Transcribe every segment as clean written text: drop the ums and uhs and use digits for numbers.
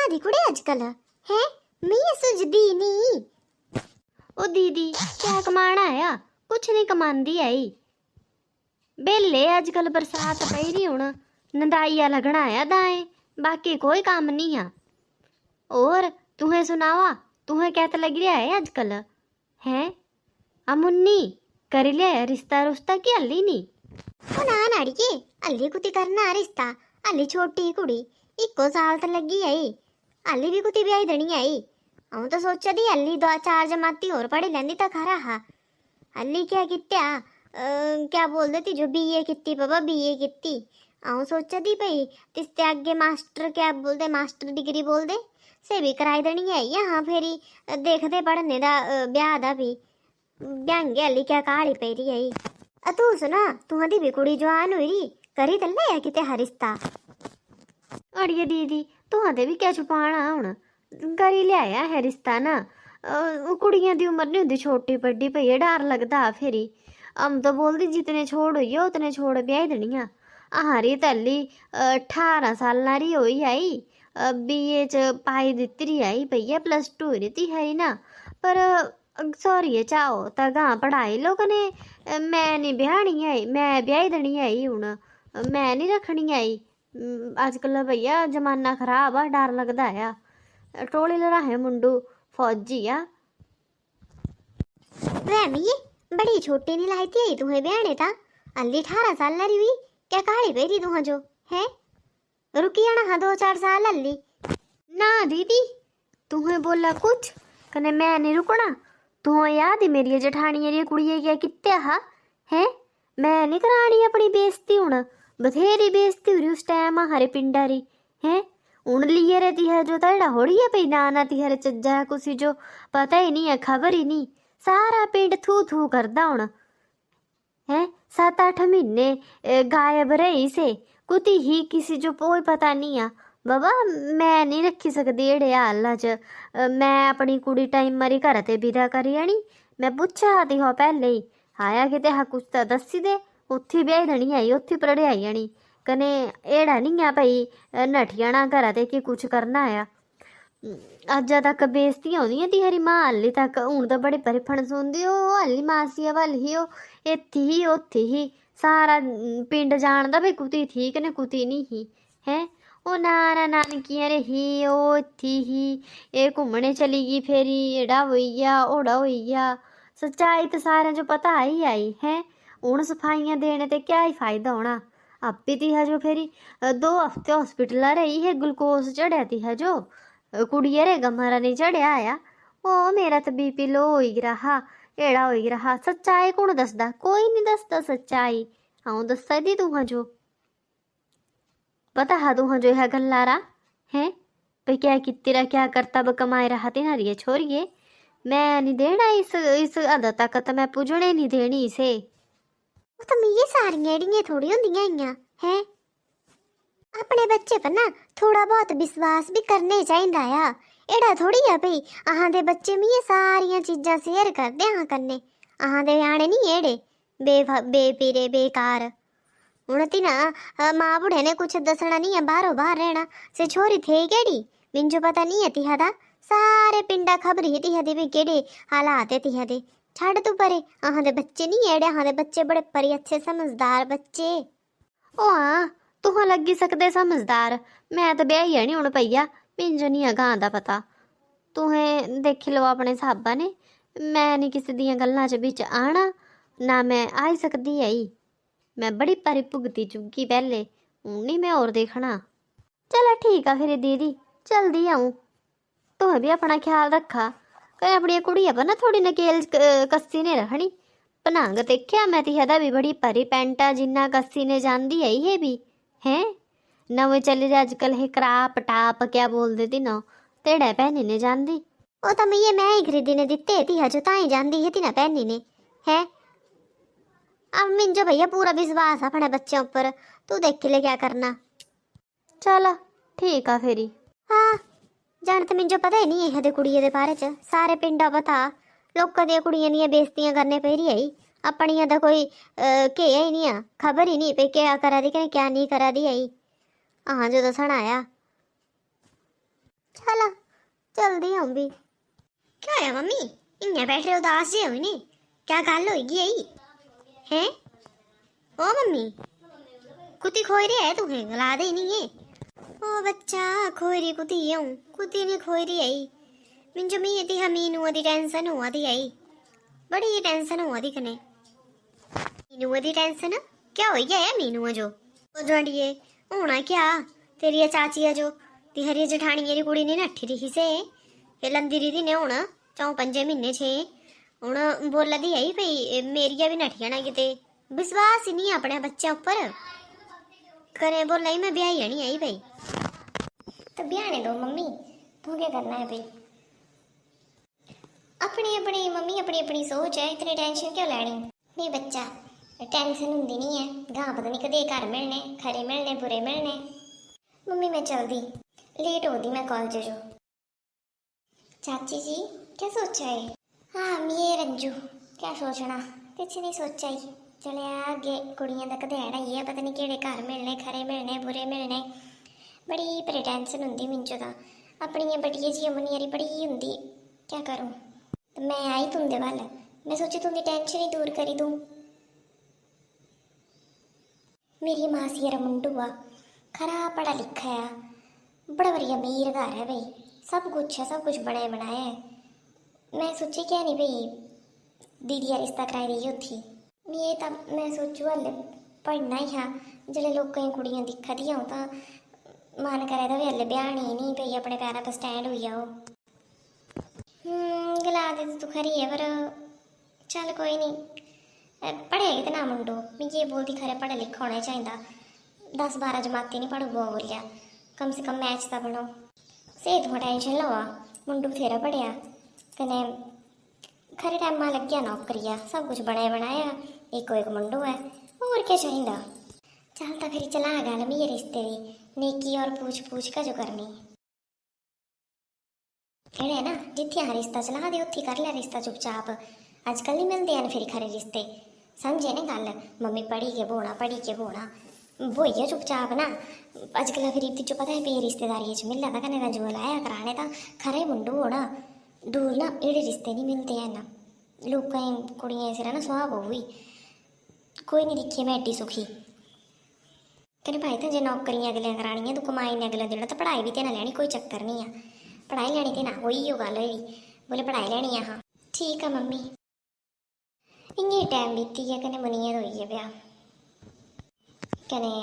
दी कुड़े अजकल है मैं सुझदी नहीं। ओ दीदी क्या कमाना आया? कुछ नहीं कमांदी आई। बेले अजकल बरसात पई रही हुण नंदाइया लगना आया दाएं, बाकी कोई काम नहीं है। और तुम्हें सुनावा, तुम्हें क्या लग रहा है अजकल? हैं अमुन्नी कर लिया रिश्ता रुश्ता की हल्ली नहीं? ओ ना नाड़िए अल्ली कुती करना रिश्ता। अल्ली छोटी कुड़ी इको साल तो लगी आई, अल्ली भी कुती ब्याही देनी आई। हूँ तो सोचा दी अल्ली 2-4 जमाती और पढ़ी लैंदी तो खरा हा। अल्ली क्या कित्या क्या बोल देती जो बीए कित्ती बाबा बीए कित्ती। हूँ सोचा दी भाई तिसते आगे मास्टर क्या बोलते मास्टर डिग्री बोल दे से भी कराई देनी है यहाँ फेरी देखते पढ़ने दा ब्याह दा भी ब्यांगे अल्ली क्या कहाड़ी पेरी आई। तू सुना तुहादी भी कुड़ी जवान हुई करी तल्ले है किते हरिश्ता। अड़िए दीदी तुहादे भी क्या छुपाना हुण करी लिया है रिश्ता ना। कुड़ियां दी उम्र नहीं होंदी छोटी बड़ी भई डर लगदा फिरी। हम तो बोलदी जितने छोड़ होई है उतने छोड़ ब्याही देनियां। हारी तल्ली 18 साल री होई आई, बीए च पाई दित्ती री आई भैया +2 रीती है ना। पर सॉरी चाहो तो गां पढ़ाई लोग ने मैं नहीं ब्याहनी आई, मैं ब्याही देनी आई हुण मैं नहीं रखनी आई। अजकल भैया जमाना खराब आ डर लगदा है। टोले लराहे मुंडू फौजी आ। वैमी बड़ी छोटी नहीं लाई थी तुम्हें ब्याहने था। अल्ली 18 साल री हुई क्या काली पेरी तुहा जो है रुकी आना हाँ 2-4 साल अल्ली। ना दीदी तुम्हें बोला कुछ कने मैं नहीं रुकना। तुम्हें याद है मेरी जठानी री कुड़िए क्या कित्ते हा है? मैं नहीं करानी अपनी बेइज्जती हुण बथेरी बेइज्जती हो रही उस टाइम हरे पिंडा री है। उन लिए रहती है जो तड़ा होड़ी है पई नाना ती हरे चज्जा कुछ जो पता ही नहीं है खबर ही नहीं। सारा पिंड थू थू करदा हुण है। 7-8 महीने गायब रही से कुती ही किसी जो कोई पता नहीं आ। बाबा मैं नहीं रखी सकती एड़े हाल च। मैं अपनी कुड़ी टाइम मरी घर ते विदा करी आनी। मैं पुछा दी हो पहले ही आया किते हा कुछ तो दसी दे उत्थे ब्याही देनी आई उत्थे पढ़ाई आनी कने एड़ा नहीं आ भाई नठी जाना घर ते कि कुछ करना आया। अज तक बेइज्जतियां होंदियां ती हरी मां हाली तक हूँ तो बड़े परिफण सुनदी ओ हाली मासी वल ही ओ इत्थी ही उत्थी ही सारा पिंड जानदा भाई कुती थी कने कुती नहीं ही है। ओ नाना नानकियां रे ही ओ इत्थी ही ए घूमने चली गई फेरी एड़ा होई गया ओड़ा होई गया। सच्चाई तो सारे जो पता ही आई है। हूँ सफाइयां देने ते क्या ही फायदा होना। आपी ती है जो फेरी 2 हफ्ते हॉस्पिटल रही है ग्लूकोज चढ़िया ती है जो कुड़िया रे गमरा नहीं चढ़िया आया। ओ मेरा तो बीपी लो हो रहा एड़ा हो रहा। सच्चाई कौन दसदा? कोई नहीं दसदा सच्चाई। हाँ दसा दी तुहा जो पता है तुहा जो है गल्लारा है भाई क्या किती रा क्या करता ब कमाए रहा ती नारिये छोरिए। मैं नहीं देना इस हद तक तो मैं पुजने नहीं देनी इसे। वो तो मैं ये सारियां एड़ियां थोड़ी होंदियां इयां है। अपने बच्चे पर ना थोड़ा बहुत विश्वास भी करने चाहिए आ। एड़ा थोड़ी है भाई अहां दे बच्चे में ये सारियां चीज़ां शेयर कर दे अहां कन्ने। अहां दे न्याणे नहीं एड़े बेपीरे बेकार। हुण ती ना माँ बुढ़े ने कुछ दसना नहीं है बाहरों बाहर रहना से छोरी थे केड़ी मिंजो पता नहीं है तिहादा सारे पिंडा खबर ही तिहादी भी केड़े हालात है तिहादे। छड़ तू परे अहां दे बच्चे नहीं एड़े अहां दे बच्चे बड़े परी अच्छे समझदार बच्चे। ओ हाँ तुहा लगी सकते समझदार मैं तो ब्याही है नहीं हूँ भैया मिंजो नहीं है गां दा पता। तुहें देखी लो अपने हिसाबा ने मैं नहीं किसी दियां गल्लां च बिच आना ना मैं आई सकती आई। मैं बड़ी पारी भुगती चुकी पहले हूँ नहीं मैं और देखना। चलो ठीक है फिर दीदी जल्दी आऊँ। तुहें भी अपना ख्याल रखा कहीं अपनी कुड़िया पर ना थोड़ी नकेल कस्सी ने रखनी। पनांग देखिया मैं तिहदा भी बड़ी परी पैंटा जिन्ना कस्सी ने जांदी आई है भी हैं। नवे चले जा अजकल है क्राप टाप क्या बोल देती ना तेड़ा पहनी ने जांदी। ओ तो मैं ही खरीदी ने दिते थी हजो ताई जांदी है ती ना पहनी ने है। अब मिंजो भैया पूरा विश्वास अपने बच्चों पर तू देख ले क्या करना। चलो ठीक है फेरी। हाँ जान तो मिंजो पता ही नहीं है कुड़िए दे बारे च सारे पिंडा पता लोकां दी कुड़ियां दियां बेइज्जतियां करने पेरी आई अपनियां दा कोई के ही नहीं आ खबर ही नहीं पे क्या करा दी क्या नहीं करा दी आई। हाँ जो दसन आया चलो जल्दी आऊं भी। क्या होया मम्मी, इन्ने बैठ रहे उदास जे हुई ने? क्या गल होगी आई हैं? ओ मम्मी, कुत्ती खोई रही है तुम्हें, गला दे नहीं है। ओ बच्चा खोई रही कुत्ती हूँ, कुत्ती ने खोई रही आई। मिंजो मी ती मीनू दी टेंशन हुआ दी आई, बड़ी टेंशन हुआ दी कने। मीनू दी टेंशन क्या हो गया है मीनू जो? ओ जड़िए होना क्या, तेरी चाची है जो तिहरी जठानी मेरी कुड़ी ने नट्ठी रही से ये लंदी रही ने हुण 4-5 महीने छे हुण बोला दी आई भई मेरिया भी नठिया ना किते। विश्वास ही नहीं अपने बच्चे ऊपर, करे बोला ही मैं ब्याही नहीं आई भाई। तो ब्याहने दो मम्मी, तू क्या करना है भाई? अपनी अपनी मम्मी अपनी अपनी सोच है, इतनी टेंशन क्यों लेनी? नहीं बच्चा टेंशन होंगी नहीं है, गां पता नहीं कदे घर मिलने, खरे मिलने बुरे मिलने। मम्मी मैं चलदी, लेट होती मैं कॉलेज जो। चाची जी क्या सोचा है? हाँ ये रंजू क्या सोचना, कुछ नहीं सोचा ही। चले आगे कुड़ियां तक देना ही है, पता नहीं केड़े घर मिलने, खरे मिलने बुरे मिलने। बड़ी पर टेंशन होंगी मिंजो तो, अपनी बड़िया जी अमनियारी बड़ी होंगी, क्या करूँ? तो मैं आई तुंदे वाल, मैं सोची तुंदी टेंशन ही दूर करी दूँ। मेरी मासी रा मुंडू आ, खरा पढ़ा लिखा है, बड़ा बढ़िया अमीर घर है भाई, सब कुछ है, सब कुछ बनाया बनाया है। मैं सोची क्या नहीं भाई दीदी रिश्ता कराई दी थी। ये तब मैं सोचू हल पढ़ना ही हाँ, जिले लोग कुड़ियां दिखा दी हूँ तो मन करे तो हल ब्याहनी नहीं भाई, अपने पैरों पर स्टैंड हुई जाओ। गला दे तो खरी है पर चल कोई नहीं, पढ़ेगी तो ना मुंडो, मैं ये बोलती खरे पढ़ा लिखा होना चाहिए, 10-12 जमाती नहीं पढ़ू बोलिया, कम से कम मैच तो बनो। सेहत में टेंशन लवा, मुंडू बथेरा पढ़िया कने खरे टाइम में लग गया नौकरिया, सब कुछ बनाया बनाया, एक मुंडू है और क्या चाहिए। चल तो फिर चला गल मेरे रिश्ते दी, नेकी और पूछ पूछ का जो करनी है ना, जिथे यहाँ रिश्ता चला दे उत्थे कर ले रिश्ता चुपचाप। अजकल नहीं मिलते हैं फिर खरे रिश्ते, समझे ना गल? मम्मी पढ़ी के बोना बोइया चुपचाप ना। अजकल फिर जो पता है भी रिश्तेदारी मिला था कने रंजू लाया कराने था, खरे मुंडू होना दूर ना एड़े रिश्ते नहीं मिलते हैं ना। लोग कुड़ियां सिर ना सुहाग हुई, कोई नहीं दिखी मैं एड्डी सुखी कने भाई तो जे नौकरियां अगलियां करानियां तू कमाई ने अगले देना तो पढ़ाई भी तेना लैनी, कोई चक्कर नहीं है, पढ़ाई लैनी ते ना वही गल हुई, बोले पढ़ाई लैनी है। हाँ ठीक है मम्मी, इन्नी टाइम बीती है कने मुनिया होई है ब्याह, कने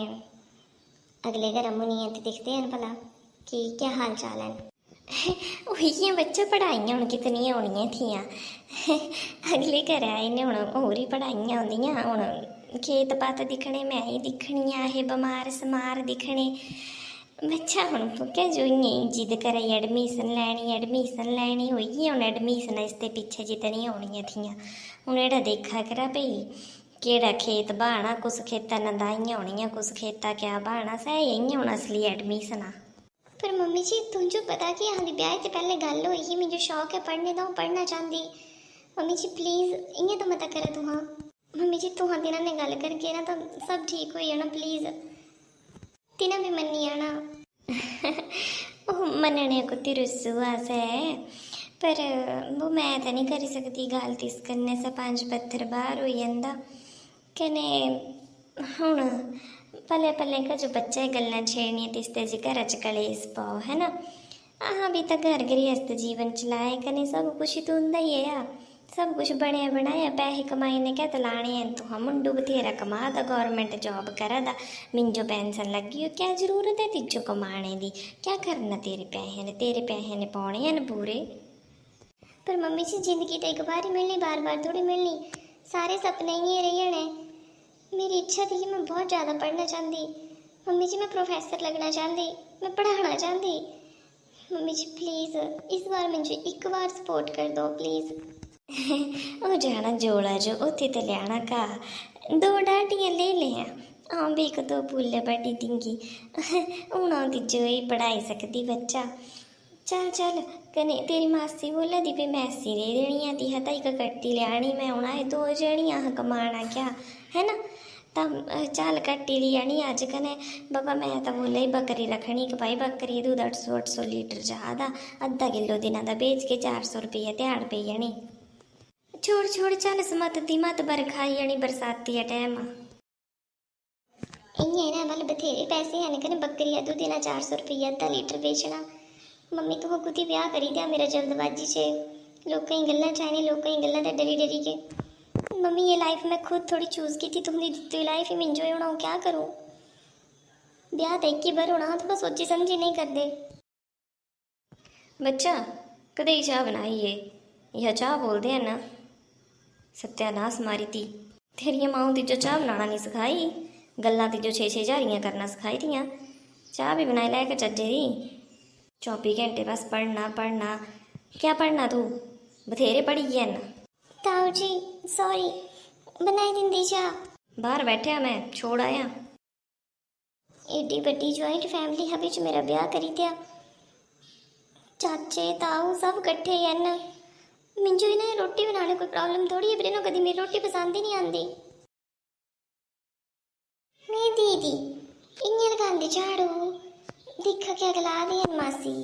अगले घर मुनिया तो दिखते हैं भला कि क्या हाल चाल है। वही बच्चा पढ़ाइयां हूँ कितनी होनियां थियां, अगले घर आए ने हूँ होर ही पढ़ाइयां होंदियां, हूँ खेत पात दिखने मैं ही दिखनियां है, बमार समार दिखने। बच्चा हूँ क्या जो इं जिद करे एडमिशन लैनी होई हूँ एडमिशन इसते पिछे जितनी होनियां थियां, हूँ एड़ा देखा करा भाई केड़ा खेत बहाना, कुछ खेता नंदाइयां होनियां, कुछ खेता क्या बहाना, सही यही होना असली एडमिशन आ। पर मम्मी जी तुझे पता कि यहाँ ब्याह से पहले गल हुई ही, मुझे शौक है पढ़ने का, पढ़ना चाहती। मम्मी जी प्लीज़ इं तो मत करे तू। हाँ मम्मी जी तू हाँ तिना ने गल करके ना तो सब ठीक हो जाना प्लीज़, तिना भी मनी आना। मनने को तिरुसुआस है पर वो मैं तो नहीं करी सकती गल, तिस करने से 5 पत्थर बाहर हो जाता कने हूँ पले पले का जो बच्चा है गल्लां छेड़नियां तिसते जी घर च कलेस पाओ है ना। हाँ भी तो घर गृहस्थ जीवन चलाए कने सब कुछ तो होंदा ही है, सब कुछ बनया बनाया, पैसे कमाई ने क्या तो लाने हैं। तो हम मुंडू बथेरा कमा दा, गौरमेंट जॉब करा दा, मिंजो पेंशन लगी हो, क्या जरूरत है तिजो कमाने दी, क्या करना तेरे पैसे ने पाने हैं पूरे। पर मम्मी जी जिंदगी तो एक बार ही मिलनी, बार बार थोड़ी मिलनी, सारे सपने ही रहे हैं। मेरी इच्छा थी कि मैं बहुत ज़्यादा पढ़ना चाहती, मम्मी जी मैं प्रोफेसर लगना चाहती, मैं पढ़ाना चाहती। मम्मी जी प्लीज़ इस बार मुझे एक बार सपोर्ट कर दो प्लीज़। ओ जाना जोड़ा जो उत्थे ते लियाना का 2 डाटियाँ ले लिया, हाँ भी 1-2 फुल्ले बड़ी दिंगी, हूँ आती जो ही पढ़ाई सकती बच्चा। चल चल कने तेरी मासी बोला दी भी मैसी दे देनी आती है, तो एक कट्टी लियानी मैं हूँ आए 2 जनियां कमाना क्या है ना। ਚੱਲ ਕੱਟੀ ਲਈ ਆਣੀ ਅੱਜ ਕਨੇ ਬਾਬਾ ਮੈਂ ਤਾਂ ਬੋਲੇ ਹੀ ਬੱਕਰੀ ਰੱਖਣੀ ਕਿ ਭਾਈ ਬੱਕਰੀ ਦੁੱਧ 800 ਲੀਟਰ ਚਾਹ ਦਾ ਅੱਧਾ ਕਿਲੋ ਦਿਨਾਂ ਦਾ ਵੇਚ ਕੇ 400 ਰੁਪਏ ਦਿਹਾੜ ਪਈ ਜਾਣੀ। ਛੋੜ ਛੋੜ ਚੱਲ ਸਮਤ ਦੀ ਮਤ ਬਰਖਾਈ ਜਾਣੀ ਬਰਸਾਤੀ ਆ ਟਾਈਮ ਇੰਨੇ ਨਾ ਵੱਲ ਬਥੇਰੇ ਪੈਸੇ ਹਨ ਕਿ ਬੱਕਰੀ ਆ ਦੁੱਧ ਦੇਣਾ 400 ਰੁਪਏ ਅੱਧਾ ਲੀਟਰ ਵੇਚਣਾ। ਮੰਮੀ ਕੋ ਕੁਤੀ ਵਿਆਹ ਕਰੀ ਦਿਆ ਮੇਰਾ जल्दबाजी से लोगों की गल्ला चाहने लोगों की गल्ला डरी डरी के। मम्मी ये लाइफ मैं खुद थोड़ी चूज़ की थी तुमने दी हुई लाइफ ही मैं इंजॉय होना हूँ क्या करूँ। ब्याह तो एक ही बार होना तो बस सोची समझी नहीं करते। बच्चा कदे ही चाह बनाई है यह चाह बोलते हैं ना सत्यानाश मारी थी तेरिया माओ ती जो चाह बनाना नहीं सिखाई गल्लां ती जो 6-6 जारियां करना सिखाई थियां चाह भी बनाई लैके चज्जे दी 24 घंटे बस पढ़ना पढ़ना क्या पढ़ना तू बथेरे पढ़ी है ना। ताऊ जी सॉरी बनाई दिंदी चाह बाहर बैठे मैं छोड़ आया। एडी बड़ी ज्वाइंट फैमिली है बिच मेरा ब्याह करी दिया चाचे ताऊ सब कट्ठे हैं ना मिंजो ही ना रोटी बनाने कोई प्रॉब्लम थोड़ी है बिना कभी मेरी रोटी पसंद ही नहीं आती। मैं दीदी इन्हें लगांदी झाड़ू दिखा क्या गला दी मासी।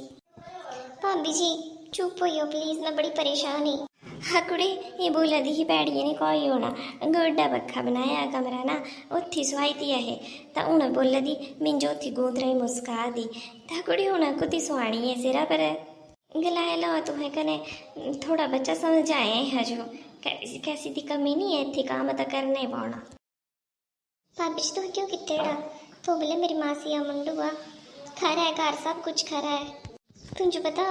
भाभी जी चुप हो प्लीज मैं बड़ी परेशान ही। हाँ कुड़े ये बोला दी ही पैड़ी नहीं कोई होना गोडा पक्खा बनाया कमरा ना उत्थी सुहाई दिया है तो उन्हें बोला दी मिंजो उत्थी गोद रही मुस्का दी ता कुड़ी उन्हें कुती सुहानी है सिरा पर गलाया लो तुम्हें कने थोड़ा बच्चा समझाए हजो कैसी कैसी दी कमी नहीं है इतनी काम तो करना ही पाना। भाभी जी तुम क्यों कितने तो बोले मेरी मासी या मुंडुआ खरा है घर सब कुछ खरा है तुझे पता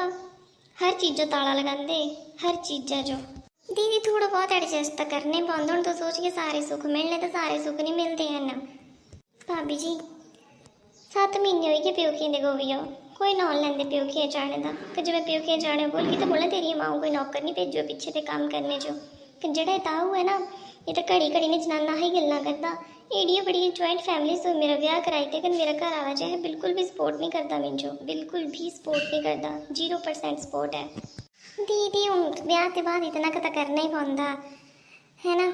हर चीज़ जो ताला लगाते हर चीज़ जो दीदी थोड़ा बहुत एडजस्ट तो करने पाते हूँ तो सोच के सारे सुख मिलने तो सारे सुख नहीं मिलते हैं ना। भाभी जी 7 महीने हुई के प्योकियां दे गोवियो कोई नॉन लेंदे प्योकियां जाने का कि जब मैं प्योकियां जाने बोल के तो बोला तेरी माँ कोई नौकर नहीं भेजो पीछे से काम करने जो कि जड़ा ताऊ है ना ये तो घड़ी घड़ी ने जनाना ही गल्ला करता एडिया बड़ी ज्वाइंट फैमिली से मेरा ब्याह कराई थे कि मेरा घर आवा जाए बिल्कुल भी सपोर्ट नहीं करता मिंजो बिल्कुल भी सपोर्ट नहीं करता 0% सपोर्ट है। दीदी हूँ ब्याह के बाद इतना तो करना ही पौंदा है ना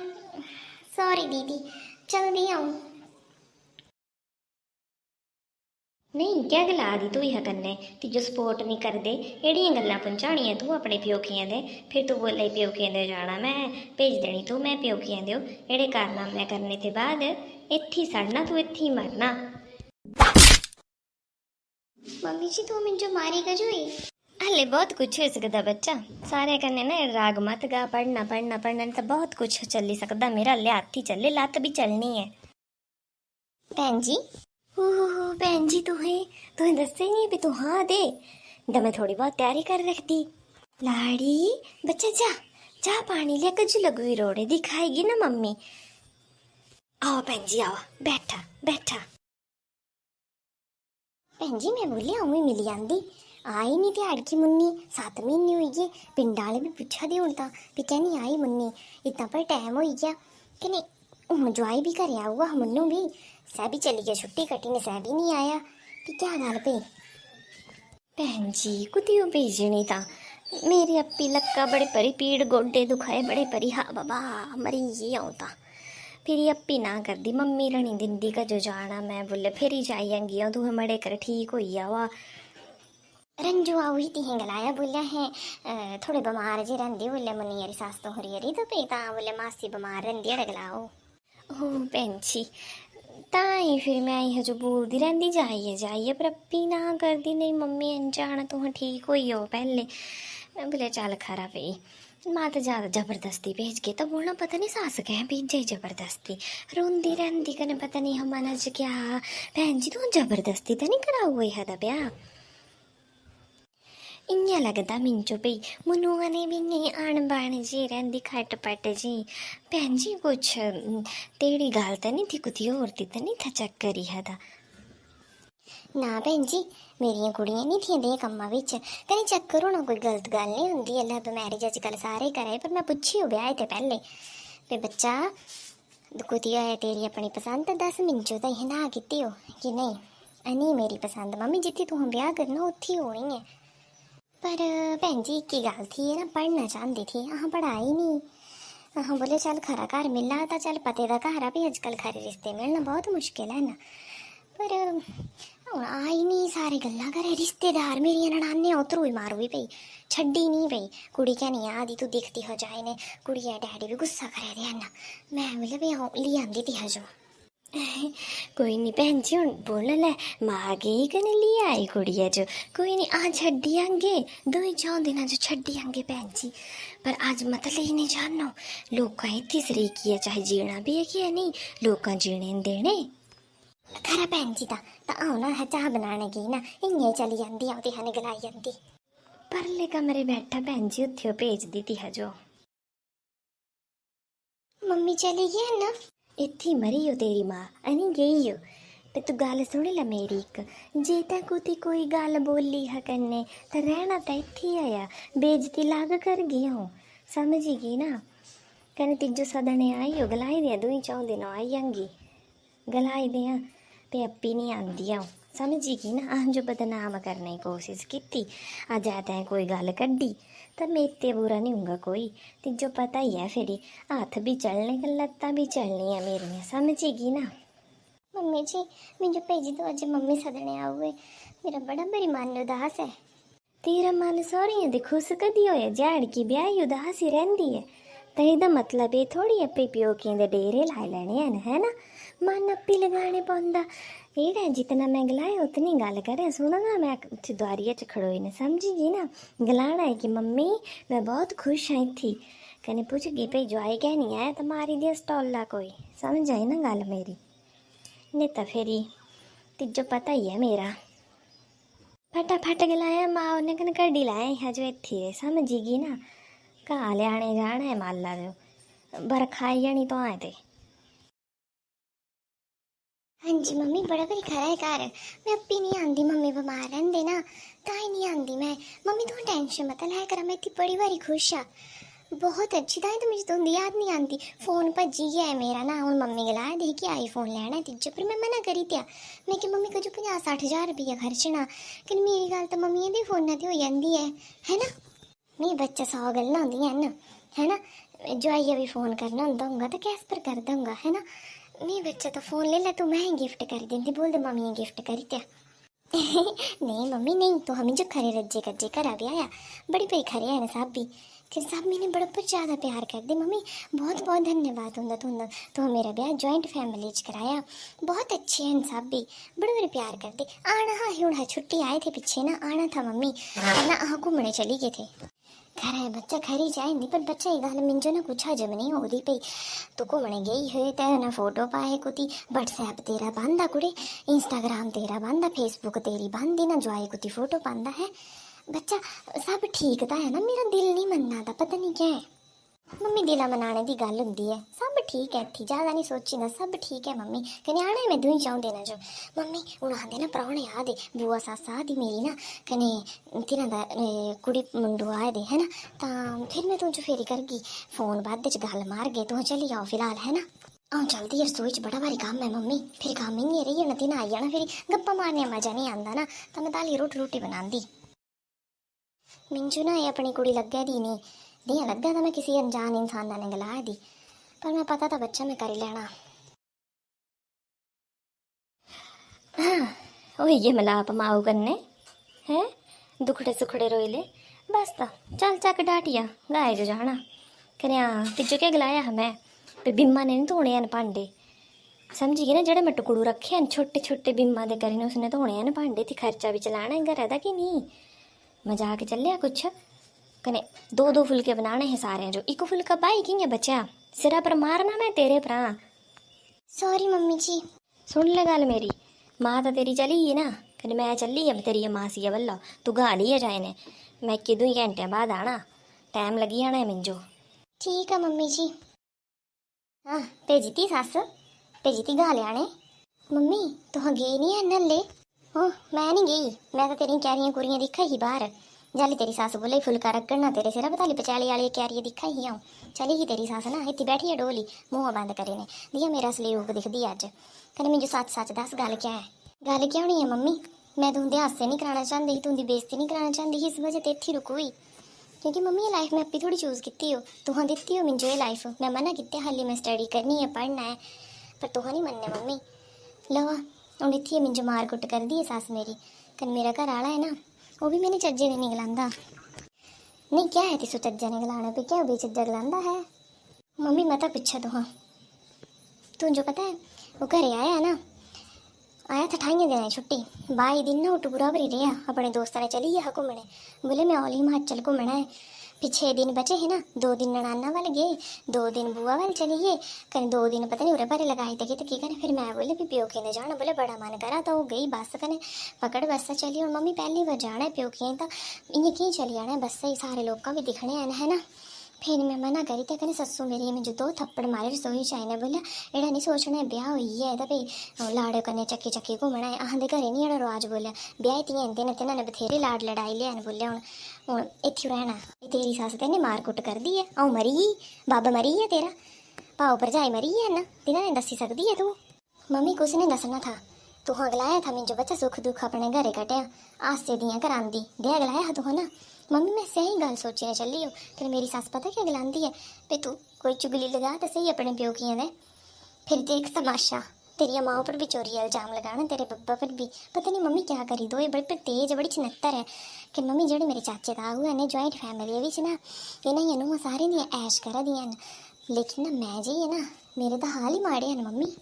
सॉरी दीदी जल्दी आऊँ। नहीं क्या गला दी तू यह कन्ने तिजो सपोर्ट नहीं कर दे एड़ियां गल्लां पहुंचानियां तू अपने प्योकियां दे फिर तू बोले प्योकियां दे जाना मैं भेज देनी तू मैं प्योकियां दे एड़े कारनामे करने के बाद इत्थी सड़ना तू इत्थी मरना। मम्मी जी तू मिंजो मारी गजोई हले बहुत कुछ हो सकता बच्चा सारे कन्ने ना राग मत गा पढ़ना पढ़ना पढ़ना तो बहुत कुछ चली सकता मेरा हले हाथ ही चले लत भी चलनी है। भैन जी ओहो भैन जी तुम्हें दसे नहीं भी तू हाँ दे दा मैं थोड़ी बहुत तैयारी कर रखती लाड़ी बच्चा जा जा पानी ले कज लगुई रोड़े दिखाएगी ना मम्मी। आओ भैन जी आओ बैठा बैठा। भैन जी मैं बोली आऊँ मिली आंदी आई नहीं ध्याड़ की मुन्नी 7 महीने हुई गए पिंड वाले भी पूछा दी हूँ भी कहनी आई मुन्नी इतना पर टाइम हो गया कि नहीं हूँ ज्वाई भी घर आऊगा मुन्नू भी सह भी चली गया छुट्टी कटी ने सह भी नहीं आया कि क्या गल पे। भैन जी कुती भेजनी था मेरी अपी लक्का बड़े परी पीड़ गोडे दुखाए बड़े परी हाँ बाबा मरी ये आऊँ फिर अपी ना कर दी मम्मी रनी दिंदी का जो जाना मैं बोले फिर ही जाइएंगी तू मड़े कर ठीक हो वा रंजू आओ ही तीहें गलाया बोलिया है थोड़े बीमार जी रही बोले मनी यारी सास तो हरी हरी तो पीता बोले मासी बीमार रही अड़े गलाओ ओ भैन जी ताई फिर मैं यह जो बोलती रहती जाइए जाइए पर अपी ना कर दी नहीं मम्मी जाना तो ठीक हो पहले मैं बोले चल खरा पे माँ तो ज़्यादा जबरदस्ती भेज के तो बोलना पता नहीं सास कह भेजे जबरदस्ती रोंदी रहती कने पता नहीं हम अज क्या भैन जी तू जबरदस्ती तो नहीं करा हुआ है ब्याह इं लगता मिंचो पी मनुआ ने भी नहीं आन बान जी रही खट पट जी भैन जी कुछ तेरी गल तो नहीं थी कुछ होर दी तो नहीं था चक्कर ही था ना भैन जी मेरिया कुड़ियां नहीं थी दे कम्मा बिच कहीं चक्कर होना कोई गलत गल नहीं होंगी अल्लाह तो मैरिज अजकल सारे करे पर मैं पुछी हो ब्याह ते पहले भी बच्चा कुछ है तेरी अपनी पसंद दस मिंचो तो यह ना की हो कि नहीं अनी मेरी पसंद मम्मी जितनी तू ब्याह करना उत्थी होनी है पर भैन जी की गल थी ना पढ़ना चाहती थी हाँ पढ़ाई नहीं हाँ बोले चल खरा घर मिलना तो चल पते का घर आ भी अजकल खरे रिश्ते मिलना बहुत मुश्किल है ना। पर हूँ आई नहीं सारे गल्लां करे रिश्तेदार मेरिया ननाने उतरू ही मारू ही पई छड्डी नहीं पई। कुड़ी क्या नहीं आदि तू दिखती हो जाए ने कुड़िया डैडी भी गुस्सा करे दे ना। मैं बोले भी ली आंदी थी हजो कोई नहीं भैन जी हूँ बोल लै माँ गई कने ली आई कुड़िया जो कोई नहीं आ छड्डी आंगे 2-4 दिन जो छड्डी आंगे भैन जी। पर आज मतलब ही नहीं जानना लोग इतनी सरीकी है चाहे जीना भी है कि है नहीं लोग जीने नहीं देने। खरा भैन जी ता आओ ना चाह बनाने गई ना इं चली जाती आती है गलाई जाती परले कमरे बैठा भैन जी उत्थे भेज दी थी हजो। मम्मी चली गई है ना इत्थी मरी हो तेरी माँ अनी गई हो। ते तू गल सुन ला मेरी एक जे तैं कुती कोई गल बोली है कन्ने तो रहना तो इत्थी आया बेजती लाग कर गया हूँ समझी गई ना। कने तिजो सदने आई हो गलाई दिया 2-4 दिन आई आंगी गलाई दिया ते अपी नहीं आंदी आऊँ समझी गई ना। अह जो बदनाम करने की कोशिश की अज तैं कोई गल कड्डी तो मेरे बुरा नहीं होगा कोई तिजो पता ही है फिर हाथ भी चलने लत्तां भी चलनी है मेरिया समझी गई ना। मम्मी जी मुझे भेजी तो अज मम्मी सदने आऊए मेरा बड़ा बड़ी मन उदास है। तेरा मन सौरियां दी खुश कदी होए जाड़ की ब्याही उदास ही रहिंदी है तो ਇਹਦਾ मतलब ये थोड़ी अपने प्योकियों के डेरे लाई लैने है ना मन अपी लगाने पौंदा ये जितना मैं गलाया उतनी गल करे सुनो ना मैं द्वारिया च खड़ोई ने समझी गई ना। गलाना है कि मम्मी मैं बहुत खुश हाँ थी कने पूछ गई भाई जो आए क्या नहीं आया तो मारी दिया स्टॉला कोई समझ आई ना गल मेरी नहीं तो फिर तिजो पता ही है मेरा फटाफट गलाया माँ उन्हें कने कड्डी लाए हजो इत्थे समझी गई ना। घा लियाने जाना है माला जो बरखा आई जानी तो आए थे। हाँ जी मम्मी बड़ा बड़ी खरा है घर मैं अपी नहीं आंदी मम्मी बीमार रहंदे ना ताई नहीं आंदी मैं। मम्मी तू टेंशन मत लै कर मैं इतनी बड़ी बारी खुश हाँ बहुत अच्छी ताई तो मुझे तुंदी याद नहीं आती फोन भज्जी गया है मेरा ना हूँ मम्मी गलाया दे कि आईफोन लैना है तिज्जो पर मैं मना करी दिया मैं कि मम्मी को जो 50-60 हज़ार रुपया खर्चना कि मेरी गल तो मम्मी दे फोन से हो जाती है ना। नहीं बच्चा 100 गल्लां होंदियां है ना जो आइए भी फ़ोन करना होंगा तो कैस पर कर दूंगा है ना। नहीं बच्चा तो फ़ोन ले ला तू मैं ही गिफ्ट कर देती बोल दे मम्मी गिफ्ट करी त्या नहीं मम्मी नहीं तो हमें जो खरे रज्जे कज्जे घर भी आया बड़ी भाई खरे है ना सब भी कि सब मैंने बड़ा पर ज़्यादा प्यार कर दे मम्मी बहुत बहुत धन्यवाद होंगे तो मेरा ब्याह जॉइंट फैमिली च कराया बहुत अच्छे हैं सब भी बड़े बड़े प्यार करते आना हाँ हूँ छुट्टी आए थे पीछे ना आना था मम्मी ना हाँ घूमने चली गए थे। खरा है बच्चा खरी जाएंदी पर बच्चा ये गल मिंजो ना कुछ हजम नहीं हो रही पई तू घूमने गई हुए ते ना फोटो पाए कुती व्हाट्सएप तेरा बंदा कुड़े इंस्टाग्राम तेरा बंदा फेसबुक तेरी बंदी ना जो आए कुती फोटो पांदा है बच्चा सब ठीक तो है ना मेरा दिल नहीं मनना था पता नहीं क्या है। मम्मी दिला मनाने की गल होंदी है सब ठीक है इत्थी ज़्यादा नहीं सोची सब ठीक है मम्मी कने आने मैं 2-4 दिन जो मम्मी हूँ आते ना परौने आ दे बुआ सस आ दी मेरी ना कने तिन्हां दा कुड़ी मुंडू आए दे है ना तो फिर मैं तुझे फेरी करगी फोन बाद च गल मार गए तुम चली जाओ फिलहाल है ना। आऊँ चलती रसोई च बड़ा भारी काम है मम्मी फिर काम ही नहीं रही जाना दिन आई जाना फिर गप्पा मारने मजा नहीं आता ना तो मैं ताली रोटी बनाती मिंजू ना ये अपनी कुड़ी लग्गे दी नहीं दिया लगा था मैं किसी अनजान इंसान ने गला दी पर मैं पता था बच्चा मैं कर ही लेना। हाँ ये मलाप माऊ करने हैं दुखड़े सुखड़े रोइले बस था चल चक डाटिया गाय जो जाना कन्या तिजो क्या गलाया है मैं पे बिम्मा ने नहीं धोने हैं भांडे समझी गई ना जेड़े मैं टुकड़ू रखे हैं छोटे छोटे बिम्मा दे करीने उसने धोने हैं भांडे थी खर्चा भी चलाना है घर दा कि नहीं मजाक चलिया कुछ कने 2-2 फुलके बनाने हैं सारे जो एक फुलका पाई कि बचा सिरा पर मारना मैं तेरे पर सॉरी मम्मी जी। सुन ले गल मेरी माँ तो तेरी चली ही ना कने मैं चली अब तेरी मासी वल्ला तू गा ली जाए ने मैं कि 2 घंटे बाद आना टाइम लगी जाना है मिंजो। ठीक है मम्मी जी। हाँ भेजी थी सस भेजी थी गा लियाने मम्मी तुह गई नहीं है नल्ले हो मैं नहीं गई मैं तो तेरी क्यारियां कुरियां दिखा ही बाहर जाली तेरी सास बोले फुलका रगड़ना तेरे सिर बताली पचाली वाली क्यारियां दिखा ही आऊँ चली ही तेरी सास ना इतनी बैठी है डोली मुँह बंद करे ने दिया मेरा असली रूप दिखदी अज कने मुझे सच दस गल क्या है गल क्या होनी है मम्मी मैं तुंदे हादसे नहीं कराना चाहती तुंदी बेइज्जती नहीं कराना चाहती इस वजह ते इत्थी रुक हुई क्योंकि मम्मी ये लाइफ मैं अपनी थोड़ी चूज़ की हो, तुहां दित्ती हो मिंजो ये लाइफ। मैं मना किया हाली मैं स्टडी करनी है, पढ़ना है, पर तुहां नहीं मनने मम्मी। लवा हूँ इत्थे मिंजो मार कुट कर दी है सस मेरी। कन मेरा घर आला है ना, वो भी मैंने चज्जे ने नहीं गलांदा। नहीं क्या है तिसो चज्जा ने गलाने पे, क्या भी चज्जा गलांदा है। मम्मी मत पूछा तुहां, तू जो पता है वो घरे आया ना, आया था 28 दिन छुट्टी, 22 दिन ना वो टूरा भरी रहा अपने दोस्तों ने, चली गया घूमने। बोले मैं ऑल हिमाचल घूमना है। फिर 6 दिन बचे है ना, 2 दिन ननाना वाल गए, 2 दिन बुआ वाल चली गए, कहीं 2 दिन पता नहीं उरे भरे लगाए थे कि करें। फिर मैं बोले भी प्योके ने जाना, बोले बड़ा मन करा तो वो गई बस कने पकड़ बस चली। और मम्मी पहली बार जाना है प्योके, तो इं की चली जाना है बस ही, सारे लोग भी दिखने हैं है ना। फिर मैं मना करी तो कहीं सस्सू मेरी मुझे 2 थप्पड़ मारे रसोई च आईने। बोलिया एड़ा नहीं सोचना है ब्याह हुई है तो भाई लाड़े कन्ने चक्की चक्की घूमना है, आंदे घरे नहीं एड़ा रवाज। बोलिया ब्याह तियां दिन तिन्हां ने बथेरे लाड़ लड़ाई लिया। बोलिया हूँ इत्थे रहना, तेरी सस तेने मार कुट कर दी है, आऊँ मरी ही, बाबा मरी है तेरा, भाव भरजाई मरी है ना, तिन्हां ने दसी सकती है तू। मम्मी कुछ नहीं दसना था, तू अगलाया था मिंजो बच्चा सुख दुख अपने घरे कटिया, आस्ते दियां करांदी दे अगलाया तू है ना। मम्मी मैं सही गल सोची ने चली हो, फिर मेरी सस पता क्या गलांदी है, पे तू कोई चुगली लगा तो सही अपने प्योकियां दे, फिर देख तमाशा तेरी माँ पर भी चोरी इल्जाम लगाना, तेरे बब्बा पर भी। पता नहीं मम्मी क्या करी दो, ये बड़ी पर तेज बड़ी चनत्तर है। कि मम्मी जेह्ड़े मेरे चाचे ताऊ ने ज्वाइंट फैमिली बिच ना, इन्हां नूहां सारे दियां ऐश करा दियां न, लेकिन ना मैं जी है ना मेरे तो हाल ही माड़े हैं मम्मी।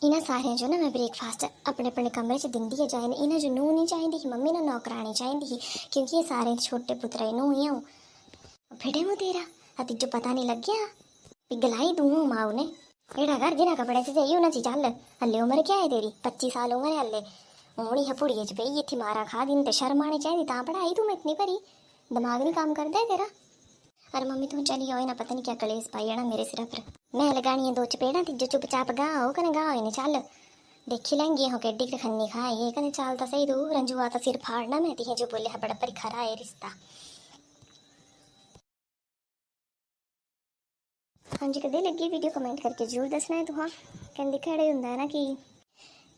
इन्हां सारे जो ना मैं ब्रेकफास्ट अपने अपने कमरे च दिंदी है जाए, इन्हां जो नूंह नहीं चाहिए ही मम्मी ना नौकरानी चाहिए ही, क्योंकि ये सारे छोटे पुत्रे नूंह ही हूँ। फिटे मुँह तेरा अति जो पता नहीं लग गया, पिघलाई तू माँ ने एड़ा घर जिन्हें कपड़े से जाइए उन्हें चल। हल्ले उम्र क्या है तेरी, 25 साल उम्र है हल्ले, उमड़ी है पुड़िए च पई इतनी मारा खा दिन, तो शर्म आनी चाहिए तां पढ़ाई तू मैं इतनी भरी, दिमाग नहीं काम करता है तेरा। अरे मम्मी तू चली हो ना, पता नहीं क्या कलेस पाई है ना मेरे सिर पर, मैं लगानी है 2 चपेड़ा तिजो चुपचाप गाओ कने गाओ इन्हें चल, देखी लेंगे हो केडी खन्नी खाए कने चलता सही तू, रंजुआ तो सिर फाड़ना मैं ती जो बोले है बड़ा परी खरा है रिश्ता। हाँ जी कदे लगी वीडियो कमेंट करके जरूर दसना है। तो हाँ कहते खड़े होंगे है ना कि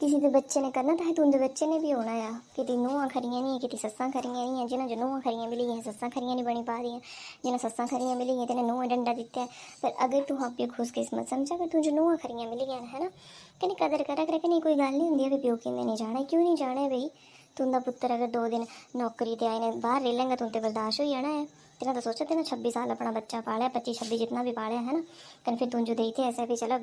किसी के बच्चे ने करना था, तुंदे बच्चे ने भी होना है, कि नूहां खरियां नहीं है, कि सस्सां खरियां नहीं है, जिन्हें जो नूहां खरियां मिली हैं सस्सां खरियां नहीं बनी पा रही हैं, जिन्हें सस्सां खरियां मिली हैं तेने नूहां डंडा दिता है। पर अगर तू अपनी खुशकिस्मत समझा कर तू जो नूहां खरियां मिली हैं है ना, कहीं कदर करा कर, नहीं कोई गल नहीं होंगी भी प्योके ने नहीं जाना, क्यों नहीं जाना है भाई। तुंदा पुत्तर अगर 2 दिन नौकरी ते आए ने बाहर रह लेंगे तुम तो बर्दाश्त हो जाना है। तेना तो सोचा तेना 26 साल अपना बच्चा पाला, 25-26 जितना भी पाला है ना, कहीं फिर तुम जो देखते ऐसे भी चलो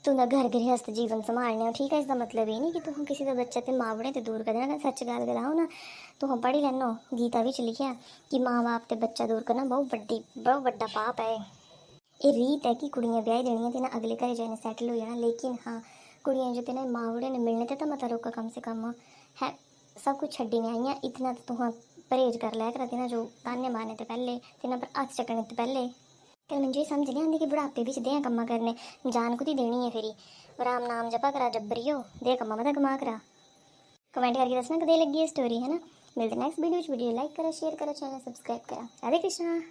तुंदा घर गृहस्थ जीवन संभालने, ठीक है। इसका मतलब ये नहीं कि तुम किसी का बच्चा ते माँ बड़े ते दूर कर देना। सच गल गलाओ ना, तुम पढ़ी लैनो गीता विच लिखिया कि माँ बाप ते बच्चा दूर करना बहुत बड़ा पाप है। ये रीत है कि कुड़ियाँ ब्याह देनियां ते ना अगले घर जाने सैटल हो जाना, लेकिन हाँ कुड़ियाँ जो तेने माँ बड़े ने मिलने ते तो मत रोका, कम से कम है सब कुछ छड्डी ने आईयां, इतना तो तुम परहेज कर लिया करा तेना जो ताने मारने ते पहले, तेना पर हथ चकने ते पहले। कल मुझे समझ नहीं आती कि बुढ़ापे भी दे कम्मा करने जान कुछ देनी है, फिरी राम नाम जपा करा जब्बरियो दे कम्मा मत कमा करा। कमेंट करके दसना कदे लगी है स्टोरी है ना। मिलते नेक्स्ट वीडियो लाइक करा शेयर करा चैनल सब्सक्राइब करा। राधे कृष्णा।